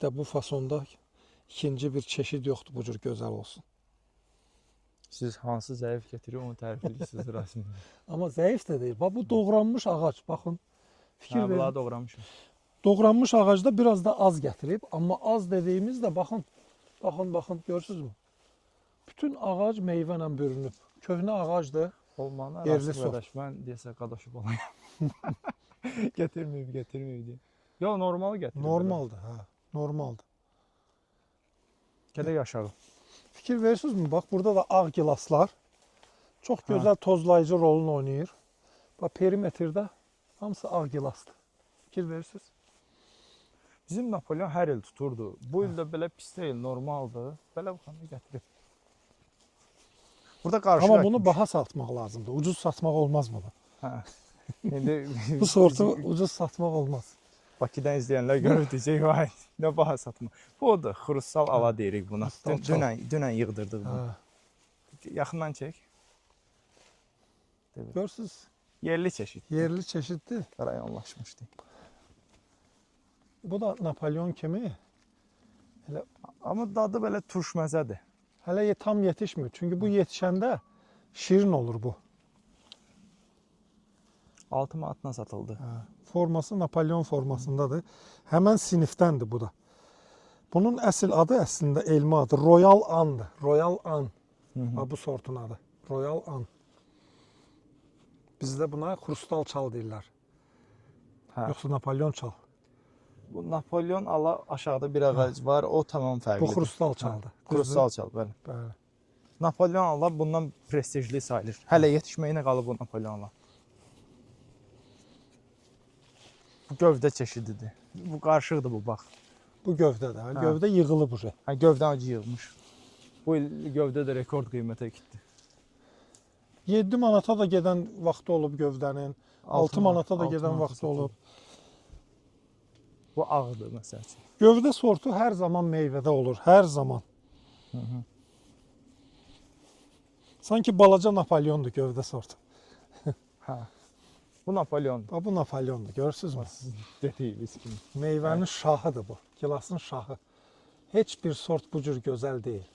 də bu fasonda ikinci bir çeşid yoxdur bu cür gözəl olsun. Siz hansı zəif gətirir, onu tərifləyirsiniz Rasim. Amma zəif də deyil. Bax bu doğranmış ağac, baxın. Fikir Hə, verin. bunları doğramışım. Doğranmış ağacda biraz da az gətirib, amma az dediyimiz də baxın. Baxın, görürsünüzmü? Bütün ağac meyvə ilə bürünüb. Köhnə ağacdır. Olmağına Yerli Rasim sort. qardaş, mən deyəsə qardaşıb olayım. Gətirməyib. Yo, normal gətirir. Normaldır, hə. Normaldır. Gedək aşağı. Fikir verirsinizmi? Bax burada da ağ gilaslar çox gözəl tozlayıcı rolunu oynayır. Bax perimetrdə hamısı ağ gilasdır. Fikir verirsiniz? Bizim Napolyon hər il tuturdu. Bu il də belə pis deyil, normaldır. Belə baxanda gətirib. Burada qarşı. Amma bunu baha satmaq lazımdır. Ucuz satmaq olmaz bunu. Hə. İndi Bu sortu ucuz satmaq olmaz. Bakıdan izləyənlər görür deyəcək, vay, nə baha satma. Bu odur, xrussal ala deyirik buna. Dünən yığdırdıq bunu. Yaxından çək. Görürsünüz? Yerli çeşid. Yerli çeşiddir. Rayonlaşmışdı. Bu da Napolyon kimi. Amma dadı belə turşməzədir. Hələ tam yetişmir. Çünki bu yetişəndə şirin olur bu. 6 manatdan satıldı. Forması Napolyon formasındadır. Həmən sinifdəndir bu da. Bunun əsl adı əslində elmi adı Royal An'dır. Royal An. Bu sortun adı. Royal An. Bizdə buna xrustal çal deyirlər. Yoxsa Napolyon çal. Bu Napolyon ala aşağıda bir ağac var, o tamam fərqlidir. Bu xrustal çaldı. Xrustal çal, bəli. Bəli. Napolyon ala bundan prestijli sayılır. Hələ yetişməyinə qalıb bu Napolyon ala. Bu gövdə çeşididir. Bu qarışıqdır bu, bax. Bu gövdədir. Gövdə yığılıb bu. Hə, gövdə acı yığılmış. Bu il gövdə də rekord qiymətə getdi. 7 manata da gedən vaxtı olub gövdənin. 6 manata da gedən vaxtı olub. Bu ağdır məsəl üçün. Gövdə sortu hər zaman meyvədə olur. Hər zaman. Sanki balaca Napolyondur gövdə sortu. Hə. Bu Napolyondur. Bu Napolyondur. Görürsünüzmü? Dediyimiz kimi. Meyvənin şahıdır bu. Gilasın şahı. Heç bir sort bu cür gözəl deyil.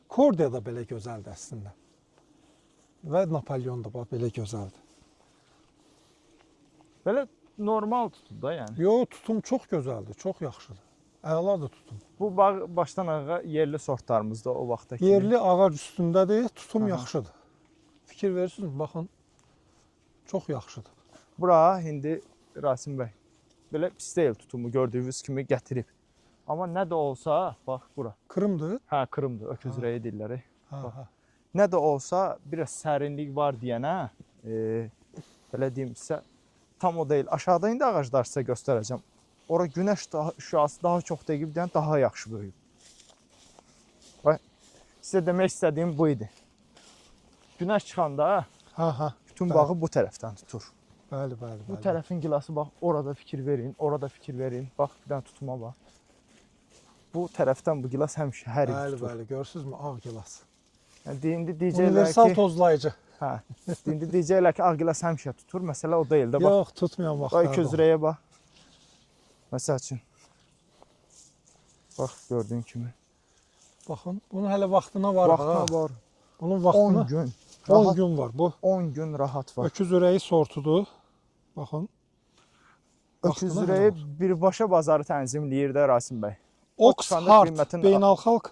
Kordiya da belə gözəldir əslində. Və Napolyon da belə gözəldir. Belə normal tutur da yəni. Yox, tutum çox gözəldir, çox yaxşıdır. Əladır tutum. Bu başdan ayağa yerli sortlarımızda o vaxtdakı. Yerli ağac üstündədir, tutum yaxşıdır. Fikir verirsiniz, baxın. Çox yaxşıdır. Bura indi Rasim bəy belə pis deyil tutumu gördüyünüz kimi gətirib. Amma nə də olsa, bax bura. Kırımdır? Hə, Kırımdır, öküz ürəyi deyirlər. Hə. Nə də olsa biraz sərinlik var deyənə, belə deyim sizə, tam o deyil. Aşağıda indi ağaclar sizə göstərəcəm. Ora günəş şüası daha çox deyib deyən daha yaxşı böyüyüb. Bax, sizə demək istədiyim bu idi. Günəş çıxanda bütün bağı bu tərəfdən tutur. Bəli. Bu tərəfin gilası bax, orada fikir verin, orada fikir verin. Bax, bir dənə tutuma bax. Bu tərəfdən bu gilas həmişə hər il tutur. Bəli, görürsünüzmü? Ağ gilas. İndi deyəcəklər Universal ki, tozlayıcı. hə. İndi deyəcəklər ki, ağ gilas həmişə tutur. Məsələ o deyil də bax. Yox, tutmayan vaxtlarda. Öküz ürəyə bax. Məsəl üçün. Bax, gördüyün kimi. Baxın, bunun hələ vaxtına var. Vaxtına var. Bunun vaxtına 10 gün. 10 gün var bu. 10 gün rahat var. Öküz ürəyi sortudur. Baxın. Öküz ürəyi birbaşa bazarı tənzimləyir də Rasim bəy. Oxhart beynəlxalq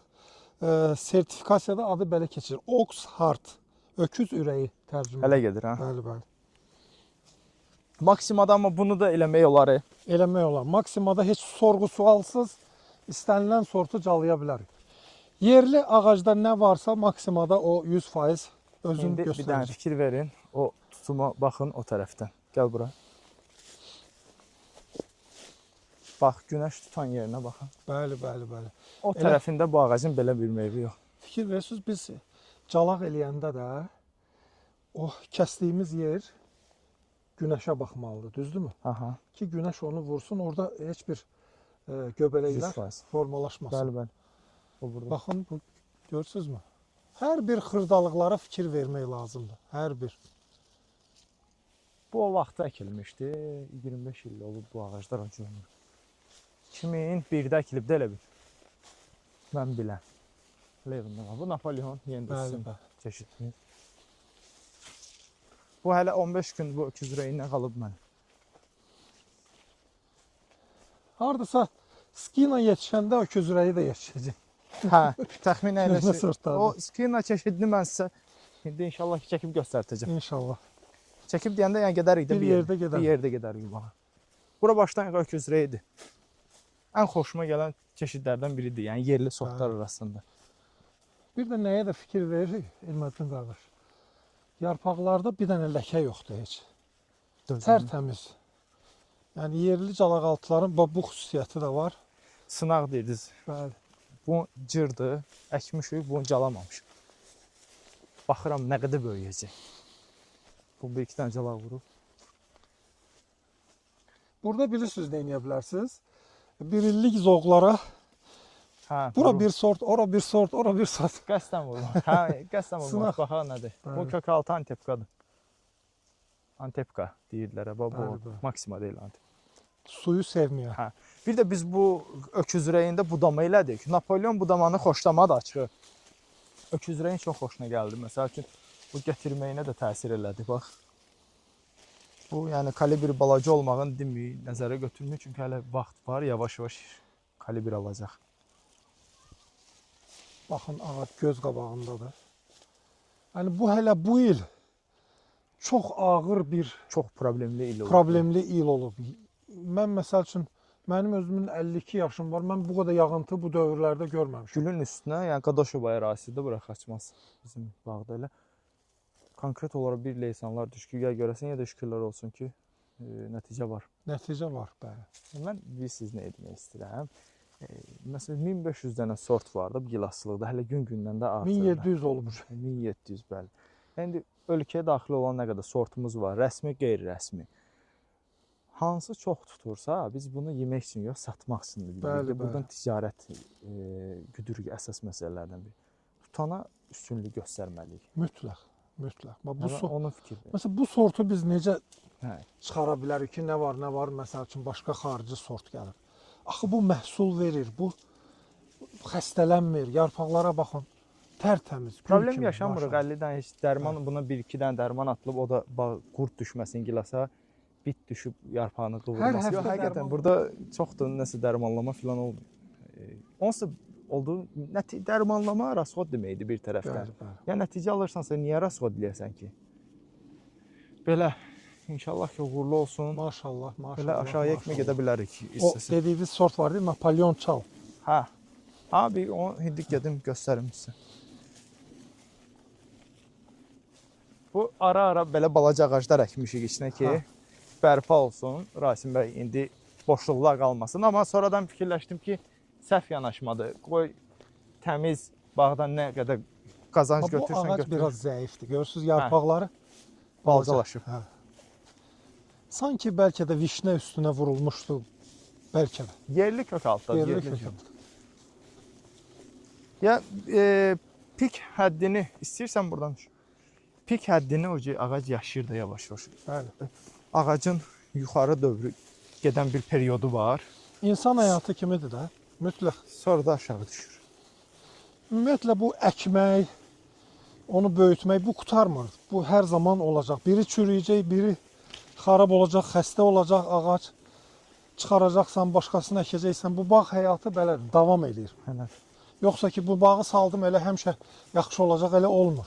sertifikasiyada adı belə keçir. Oxhart öküz ürəyi tərcümə. Hələ gedir, hə? Bəli. Maksimada amma bunu da eləmək olar. Eləmək olar. Maksimada heç sorğu sualsız istənilən sortu calaya bilərik. Yerli ağacda nə varsa maksimada o 100% özünü İndi göstərir. bir dənə fikir verin. O tutuma baxın o tərəfdən. Gəl bura. Bax, günəş tutan yerinə baxın. Bəli. O tərəfində bu ağacın belə bir meyvə yox. Fikir verirsiniz, biz calaq eləyəndə də o kəsdiyimiz yer günəşə baxmalıdır, düzdürmü? Aha. Ki günəş onu vursun, orada heç bir göbələklər 100%. formalaşmasın. Bəli. O burada. Baxın, bu görürsünüzmü? Hər bir xırdalıqlara fikir vermək lazımdır. Hər bir. Bu o vaxtda əkilmişdi. 25 il olub bu ağaclar öncə. 2001-də əkilibdə elə bil. Mən bilən. Levində var. Bu Napolyon yeni Bəli, sizin bəli. çeşidiniz. Bu hələ 15 gün bu öküz ürəyinə qalıb mən. Hardasa skina yetişəndə öküz ürəyi də yetişəcək. Hə, təxminən elə Nə şey. sortlardır? O skina çeşidini mən sizə indi inşallah çəkib göstərəcəm. İnşallah. Çəkib deyəndə yəni gedərik də Bir yerdə gedərik. Bir yerdə gedərik bax. Bura başdan öküz ürəyidir. Ən xoşuma gələn çeşidlərdən biridir. Yəni yerli sortlar arasında. Bir Bir də nəyə də fikir veririk Elmədin qardaş? Yarpaqlarda bir dənə ləkə yoxdur heç. Tərtəmiz. Yəni yerli calaqaltıların bu xüsusiyyəti də var. Sınaq deyirdiniz. Bəli. Bu cırdır, əkmişik, bunu calamamışıq. Baxıram nə qədər böyüyəcək. Bu bir iki dənə calaq vurub. Burada bilirsiniz nə edə bilərsiniz? Bir illik zoğlara Hə, bura vurub. bir sort, ora bir sort, ora bir sort. Qəsdən vurmaq. Hə, qəsdən vurmaq. Sınaq. Baxaq nədir? Bu Bəli. kök altı antepkadır. Antepka deyirlər. Bu Bəli, bəli. maksima deyil antepka. Suyu sevmiyor. Hə. Bir də biz bu öküz ürəyində budama elədik. Napolyon budamanı xoşlamadı açığı. Öküz ürəyin çox xoşuna gəldi. Məsəl üçün bu gətirməyinə də təsir elədi. Bax. Bu yəni kalibr balaca olmağın dimi nəzərə götürmür. Çünki hələ vaxt var, yavaş-yavaş kalibr alacaq. Baxın ağac göz qabağındadır. Yəni bu hələ bu il çox ağır bir Çox problemli il oldu. problemli il olub. Mən məsəl üçün mənim özümün 52 yaşım var. Mən bu qədər yağıntı bu dövrlərdə görməmişəm. Gülün üstünə, yəni Qadaşov ərazisidə bura qaçmaz bizim bağda elə. Konkret olaraq bir leysanlar düşküyə görəsən ya da şükürlər olsun ki, nəticə var. Nəticə var, bəli. Mən bilirsiniz nə etmək istəyirəm. Məsələn 1500 dənə sort var da bu gilasçılıqda. Hələ gün-gündən də artır. 1700 olmuş. 1700 bəli. İndi ölkəyə daxil olan nə qədər sortumuz var, rəsmi, qeyri-rəsmi. Hansı çox tutursa, biz bunu yemək üçün yox, satmaq üçün bilirik. Bəli, Buradan bəli. ticarət güdürük əsas məsələlərdən biri. Tutana üstünlük göstərməliyik. Mütləq, mütləq. Bu Onun fikridir. Məsələn bu sortu biz necə Hə. çıxara bilərik ki, nə var, məsəl üçün başqa xarici sort gəlir. Axı bu məhsul verir, bu xəstələnmir, yarpaqlara baxın, tərtəmiz. gül Problem kimi, yaşamırıq. maşallah. 50 dənə heç dərman, buna 1-2 dənə dərman atılıb, o da qurd düşməsin gilasa, bit düşüb yarpağını qıvırması. həftə Yox, həqiqətən dərman- burada çoxdur nəsə dərmanlama filan olmuyor. Onsuz olduğu dərmanlama rasxod deməkdir bir tərəfdən. Bəli, bəli. Yəni nəticə alırsansa niyə rasxod eləyəsən ki? Belə inşallah ki uğurlu olsun. Maşallah, maşallah. Belə aşağıya kimi gedə bilərik O istəsə. dediyiniz sort var değil, Napolyon çal. Hə. Ha bir onu indi gedim göstərim sizə. Bu ara-ara belə balaca ağaclar əkmişik içinə ki, Ha. bərpa olsun. Rasim bəy indi boşluqlar qalmasın. Amma sonradan fikirləşdim ki, səhv yanaşmadır. Qoy təmiz bağdan nə qədər qazanc Bu götürsən ağac götür. biraz zəifdir. Görürsüz yarpaqları Balacalaşıb. Hə. Sanki bəlkə də vişnə üstünə vurulmuşdu. Bəlkə də. Yerli kök altı. Yerli Yerli kök kök. altı. Ya pik həddini istəyirsən buradan düş. Pik həddini o ki ağac yaşayır da yavaş-yavaş. Bəli. Ağacın yuxarı dövrü gedən bir periodu var. İnsan həyatı kimidir də. Mütləq. Sonra da aşağı düşür. Ümumiyyətlə bu əkmək, onu böyütmək bu qurtarmır. Bu hər zaman olacaq. Biri çürüyəcək, biri xarab olacaq, xəstə olacaq ağac. Çıxaracaqsan, başqasını əkəcəksən. Bu bağ həyatı belədir, davam edir. Hələ Yoxsa ki bu bağı saldım elə həmişə yaxşı olacaq, elə olmur.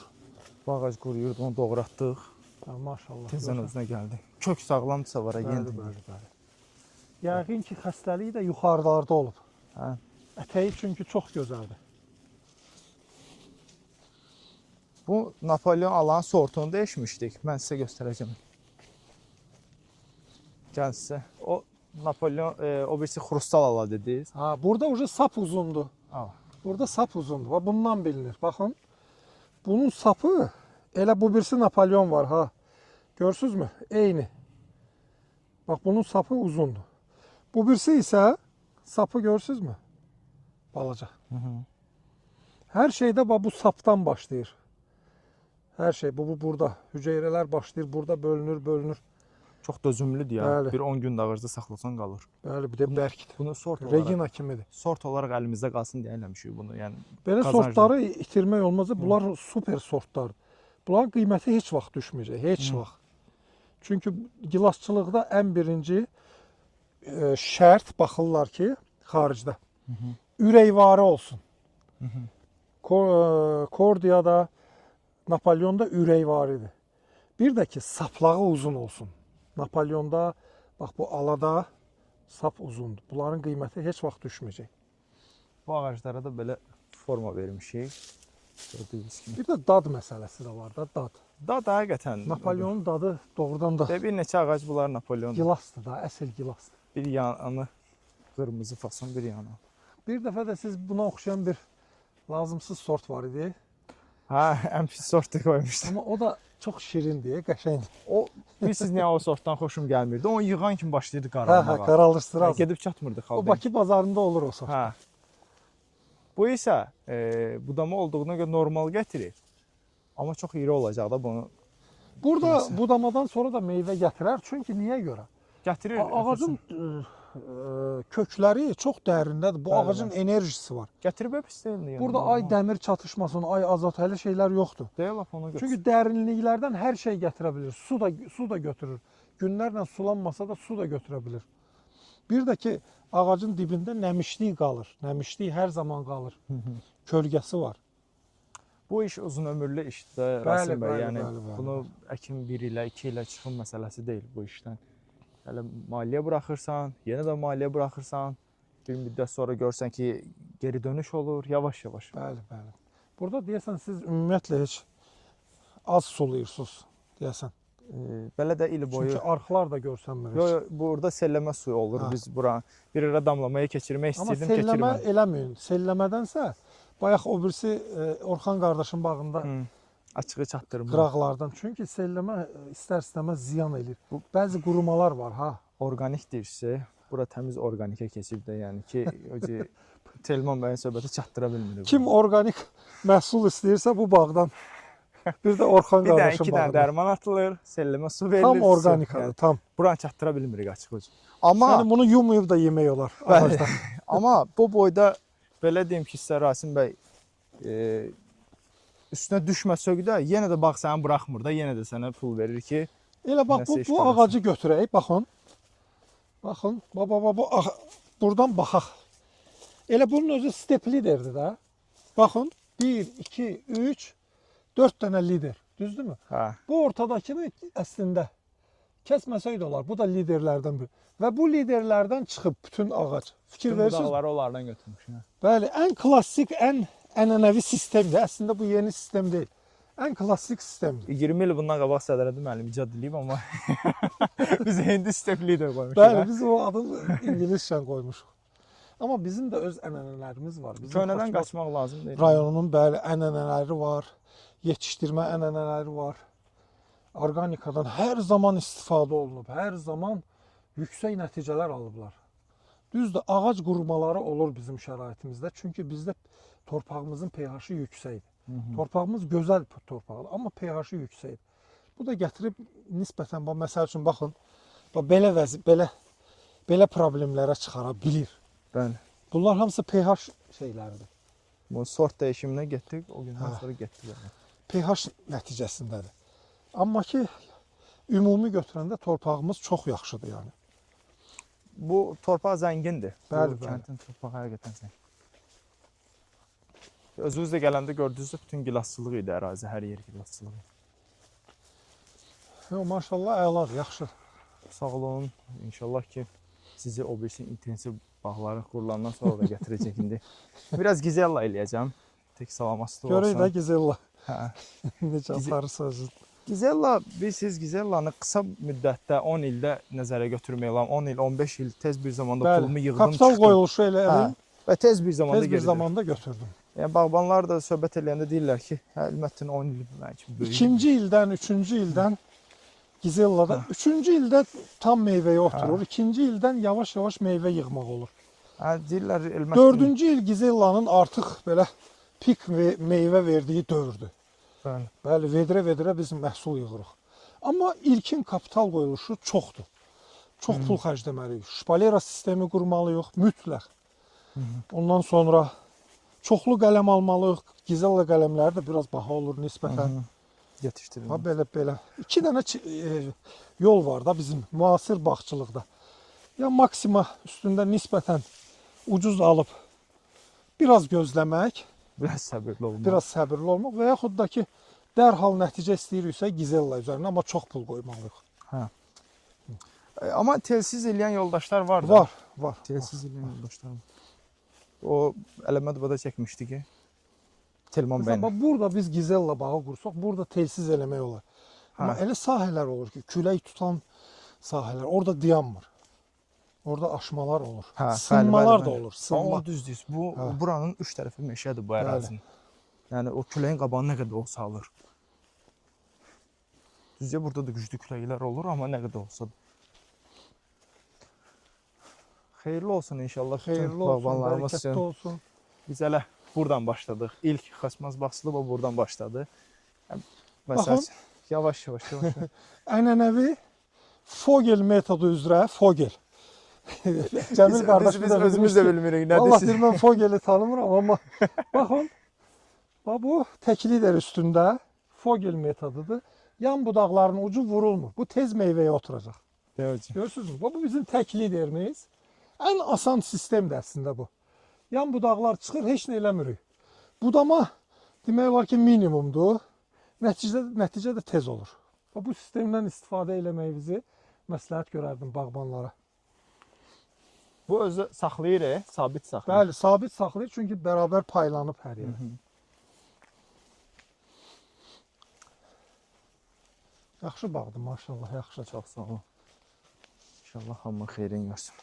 bu ağac quruyurdu, onu doğratdıq. Ha, maşallah. Tezdən özünə gəldi. Kök sağlamdırsa var, Bəli, yenə. bəli, bəli. Yəqin ki xəstəliyi də yuxarılarda olub. Hə. Ətəyi çünki çox gözəldir. Bu Napolyon alan sortunu dəyişmişdik. Mən sizə göstərəcəm. Gəl sizə. O Napolyon, o birisi xrustal ala dediniz. Ha, burada ucu sap uzundur. Al. Burada sap uzundur. Və bundan bilinir. Baxın. Bunun sapı elə bu birisi Napolyon var ha. Görürsünüzmü? Eyni. Bax bunun sapı uzundur. Bu birisi isə sapı görürsünüzmü? Balaca. Hı -hı. Hər şeydə bax bu sapdan başlayır. Hər şey bu burada. Hüceyrələr başlayır, burada bölünür. Çox dözümlüdür ya. Bəli. Bir 10 gün də ağacda saxlasan qalır. Bəli, bir də bərkdir. Bunu sort olaraq, Regina kimidir. sort olaraq əlimizdə qalsın deyə eləmişik bunu. Yəni Belə qazanclı. sortları itirmək olmaz. Bunlar super sortlardır. Bunların qiyməti heç vaxt düşməyəcək, heç vaxt. Çünki gilasçılıqda ən birinci şərt baxırlar ki, xaricdə ürəkvari olsun. Kordiyada, Napoleonda ürəkvaridir. Bir də ki, saplağı uzun olsun. Napoleonda, bax bu alada sap uzundur. Bunların qiyməti heç vaxt düşməyəcək. Bu ağaclara da belə forma vermişik. Gördüyünüz kimi. Bir də dad məsələsi də var da, dad. Dad həqiqətən Napoleonun dadı doğrudan da və bir neçə ağac bunlar Napoleon. gilasdır da, əsl gilasdır. Bir yanı qırmızı fason, bir yanı. Bir dəfə də siz buna oxşayan bir lazımsız sort var idi. Hə, ən pis sortu qoymuşdum. Amma o da çox şirindir, qəşəngdir. O bilirsiniz niyə o sortdan xoşum gəlmirdi? Onu yığan kimi başlayırdı Hə, qaralmağa. qaralışdırar. Gedib çatmırdı xalq. O Bakı bazarında olur o sort. Hə. Bu isə budama olduğuna görə normal gətirir. Amma çox iri olacaq da bunu Burada budamadan sonra da meyvə gətirər. Çünki niyə görə? gətirir. Ağacın kökləri çox dərindədir. Bu Bəli, ağacın enerjisi var. gətirib hep istəyirdi. Burada ay dəmir çatışmasın, ay azot, elə şeylər yoxdur. Deyil lap ona görə. Çünki dərinliklərdən hər şey gətirə bilir. Su da götürür. Günlərlə sulanmasa da su da götürə bilir. Bir də ki, ağacın dibində nəmişlik qalır. Nəmişlik hər zaman qalır. Kölgəsi var. Bu iş uzun ömürlü işdir Bəli, Rasim bəy. bəli, Yəni bəli, bəli. bunu əkin 1 ilə, 2 ilə çıxım məsələsi deyil bu işdən. Hələ maliyyə buraxırsan, yenə də maliyyə buraxırsan, bir müddət sonra görsən ki, geri dönüş olur, yavaş-yavaş. Bəli, bəli. Burada deyəsən siz ümumiyyətlə heç az sulayırsınız, deyəsən. Belə də il boyu. Çünki arxlar da görsənmir. Yo, burada selləmə suyu olur. Ha. Biz bura bir ara damlamaya keçirmək Amma istəyirdim, selləmə keçirmədim. eləməyin. Selləmədənsə bayaq o birisi Orxan qardaşın bağında Açığı çatdırmır. qıraqlardan. Çünki selləmə istər-istəməz ziyan eləyir. Bəzi qurumalar var ha. Organik deyirsə, bura təmiz organikə keçib də, yəni ki, Telman bəyin söhbəti çatdıra bilmir. Kim organik məhsul istəyirsə bu bağdan. Bir də Orxan bir də qardaşın 2 dənə bağında. dərman atılır, selləmə su verilir. Tam organikadır, Yəni, tam. buranı çatdıra bilmirik açıq olsun. Amma Yəni bunu yumayıb da yemək olar ağacdan. amma bu boyda belə deyim ki, sizə Rasim bəy üstünə düşmə sökdə, yenə də bağ səni buraxmır da, yenə də sənə pul verir ki, Elə bax Nəsə iş bu görəsən. ağacı götürək, baxın. Baxın, baba buradan baxaq. Elə bunun özü step liderdir də. Baxın, 1 2 3 4 dənə lider, düzdürmü? hə, Bu ortadakını əslində kəsməsək də olar. Bu da liderlərdən biri. Və bu liderlərdən çıxıb bütün ağac. Fikir bütün verirsiniz? budaqları onlardan götürmüş. Hə. Bəli, ən klassik, ən ənənəvi sistemdir. Əslində bu yeni sistem deyil. Ən klassik sistemdir. 20 il bundan qabaq Sədrəddin müəllim icad edib, amma biz indi step lider qoymuşuq. Bəli, hə. biz o adını ingiliscə qoymuşuq. Amma bizim də öz ənənələrimiz var. Bizim Köhnədən Xaçmaz qaçmaq lazım deyil. rayonunun bəli ənənələri var. Yetişdirmə ənənələri var. Orqanikadan hər zaman istifadə olunub. Hər zaman yüksək nəticələr alıblar. Düzdür, ağac qurumaları olur bizim şəraitimizdə. Çünki bizdə torpağımızın pH-ı yüksəkdir. Torpağımız gözəl torpaqdır, amma pH-ı yüksəkdir. Bu da gətirib nisbətən məsəl üçün baxın, belə problemlərə çıxara bilir. Bəli. Bunlar hamısı pH şeyləridir. Bu sort dəyişiminə getdik, o gündən Hə. sonra getdik. Yəni. pH nəticəsindədir. Amma ki ümumi götürəndə torpağımız çox yaxşıdır yəni. Bu torpaq zəngindir. Bəli, Bu bəli. Kəndin torpağı həqiqətən zəngin. Özünüz də gələndə gördünüzsə bütün gilasçılıq idi ərazi, hər yer gilasçılıq. Maşallah əladır, yaxşı. Sağ olun. İnşallah ki sizi o birisi intensiv bağları qurulandan sonra da gətirəcək indi. Biraz gizella eləyəcəm. Tek salamatçılıq olsun. Görək də Gizella. Hə. Necə aparırsa özü. Gizella, siz Gizellanı qısa müddətdə 10 ildə nəzərə götürmək olar. 10 il, 15 il tez bir zamanda pulumu yığdım, kapital çıxdım. qoyuluşu elə Hə. Və tez bir zamanda tez bir zamanda götürdüm. Yəni bağbanlar da söhbət eləyəndə deyirlər ki, hə əlbəttə 10 il bəlkə böyük. İkinci ildən, üçüncü ildən Gizellada, üçüncü ildə tam meyvəyə oturur. İkinci ildən yavaş-yavaş meyvə yığmaq olur. Hə, deyirlər əlbəttə. Dördüncü il Gizellanın artıq belə pik meyvə verdiyi dövrdür. Bəli. Bəli, vedrə-vedrə biz məhsul yığırıq. Amma ilkin kapital qoyuluşu çoxdur. Çox pul xərcləməliyik. Şpalera sistemi qurmalıyıq, mütləq. Ondan sonra çoxlu qələm almalıyıq. Gizella qələmləri də biraz baha olur nisbətən. Yetişdirin. Ha belə. 2 dənə yol var da bizim müasir bağçılıqda. Ya Maxima üstündə nisbətən ucuz alıb biraz gözləmək, Biraz səbirli olmaq. biraz səbirli olmaq və yaxud da ki dərhal nəticə istəyiriksə Gizella üzərinə, amma çox pul qoymalıyıq. Amma telsiz eləyən yoldaşlar var da. Var. Telsiz eləyən yoldaşlar var. O Ələmədovada çəkmişdi ki, Telman bəylə. Məsələn, burada biz Gizella bağı qursaq, burada telsiz eləmək olar. Amma elə sahələr olur ki, külək tutan sahələr, orada dayanmır. Orada aşmalar olur. Sınmalar da olur. Sınma. Düzdür. Buranın 3 tərəfi meşədir bu ərazinin. Yəni o küləyin qabağını nə qədər olsa alır. Düzdür, burada da güclü küləklər olur, amma nə qədər olsa da. Xeyirli olsun inşallah. Xeyirli olsun, bərəkətli olsun. Biz hələ buradan başladıq. İlk Xaçmaz Baxçılıq buradan başladı. Baxın. Yavaş. Ənənəvi Fogel metodu üzrə Fogel. Cəmil qardaş biz özümüz də bilmirik nədir. Allah bilir, mən Fogeli tanımıram, amma baxın, bu təklidir üstündə Fogel metodudur. Yan budaqların ucu vurulmur. Bu tez meyvəyə oturacaq. Görürsünüzmü? Bu bizim təklidirimiz. Ən asan sistemdir əslində bu. Yan budaqlar çıxır, heç nə eləmirik. Budama demək olar ki, minimumdur. Nəticə də tez olur. Bu sistemdən istifadə eləməyimizi məsləhət görərdim bağbanlara. Bu özü saxlayır, sabit saxlayır. Bəli, sabit saxlayır, çünki bərabər paylanıb hər yerə. Yaxşı bağdır, maşallah, yaxşı. Çox sağ olun. İnşallah hamı xeyrin görsün.